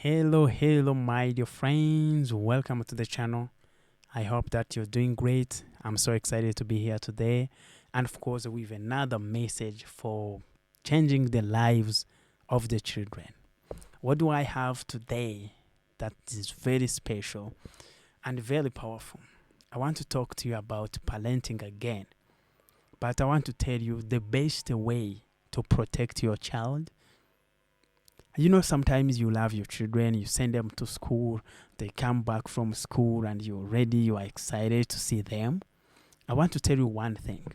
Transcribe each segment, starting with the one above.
Hello, my dear friends. Welcome to the channel. I hope that you're doing great. I'm so excited to be here today. And of course, with another message for changing the lives of the children. What do I have today that is very special and very powerful? I want to talk to you about parenting again. But I want to tell you the best way to protect your child. Sometimes you love your children, you send them to school, they come back from school, and you're ready, you are excited to see them. I want to tell you one thing.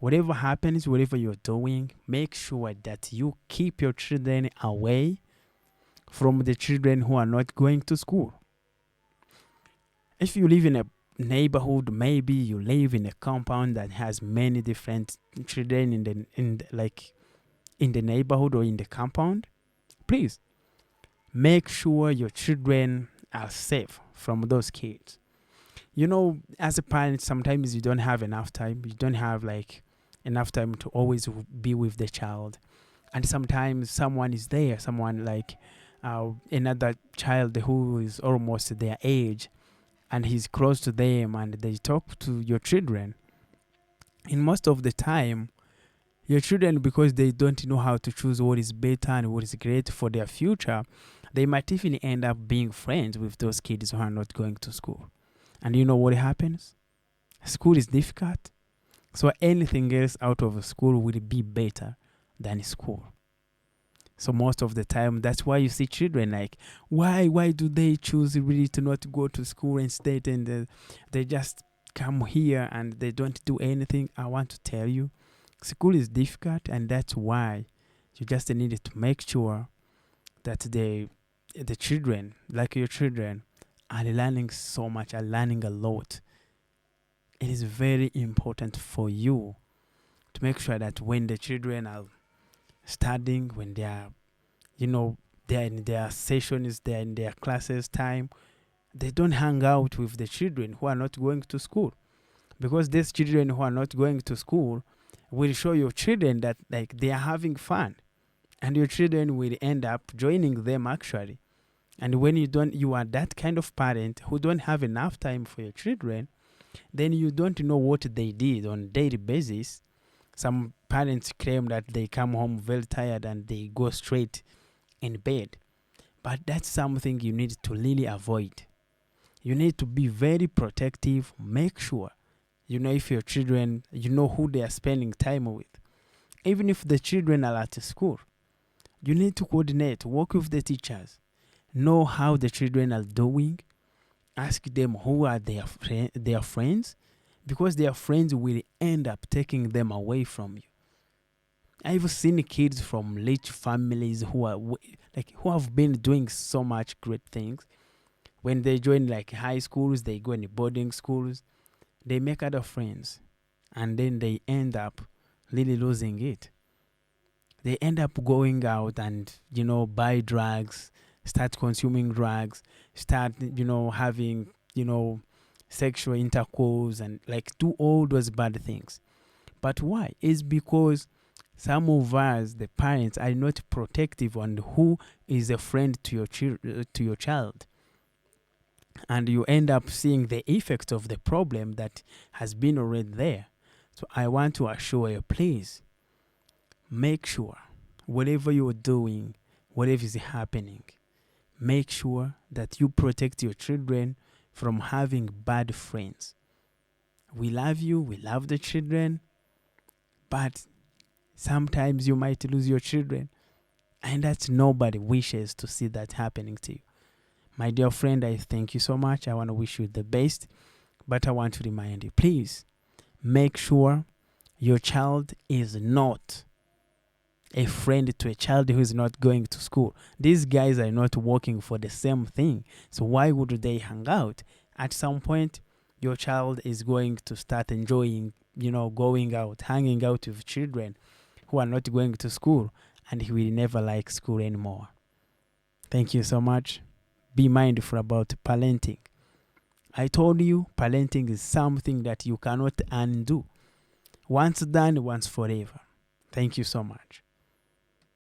Whatever happens, whatever you're doing, make sure that you keep your children away from the children who are not going to school. If you live in a neighborhood, maybe you live in a compound that has many different children in the neighborhood or in the compound, please make sure your children are safe from those kids. As a parent, sometimes you don't have enough time. You don't have enough time to always be with the child. And sometimes someone is there, someone another child who is almost their age, and he's close to them, and they talk to your children. In most of the time, your children, because they don't know how to choose what is better and what is great for their future, they might even end up being friends with those kids who are not going to school. And you know what happens? School is difficult. So anything else out of school will be better than school. So most of the time, that's why you see children why do they choose really to not go to school instead, and they just come here and they don't do anything? I want to tell you, school is difficult, and that's why you just need to make sure that the children, like your children, are learning so much, are learning a lot. It is very important for you to make sure that when the children are studying, when they are, they're in their sessions, they're in their classes time, they don't hang out with the children who are not going to school. Because these children who are not going to school will show your children that they are having fun, and your children will end up joining them actually. And when you are that kind of parent who don't have enough time for your children, then you don't know what they did on a daily basis. Some parents claim that they come home very tired and they go straight in bed, but that's something you need to really avoid. You need to be very protective. Make sure if your children, who they are spending time with. Even if the children are at school, you need to coordinate, work with the teachers, know how the children are doing, ask them who are their friends, because their friends will end up taking them away from you. I've seen kids from rich families who are who have been doing so much great things. When they join high schools, they go in boarding schools, they make other friends, and then they end up really losing it. They end up going out and buy drugs, start consuming drugs, start having sexual intercourse, and do all those bad things. But why? It's because some of us, the parents, are not protective on who is a friend to your child. And you end up seeing the effect of the problem that has been already there. So I want to assure you, please make sure whatever you're doing, whatever is happening, make sure that you protect your children from having bad friends. We love you, we love the children, but sometimes you might lose your children, and that's nobody wishes to see that happening to you. My dear friend, I thank you so much. I want to wish you the best, but I want to remind you, please make sure your child is not a friend to a child who is not going to school. These guys are not working for the same thing, so why would they hang out? At some point, your child is going to start enjoying, going out, hanging out with children who are not going to school, and he will never like school anymore. Thank you so much. Be mindful about parenting. I told you, parenting is something that you cannot undo. Once done, once forever. Thank you so much.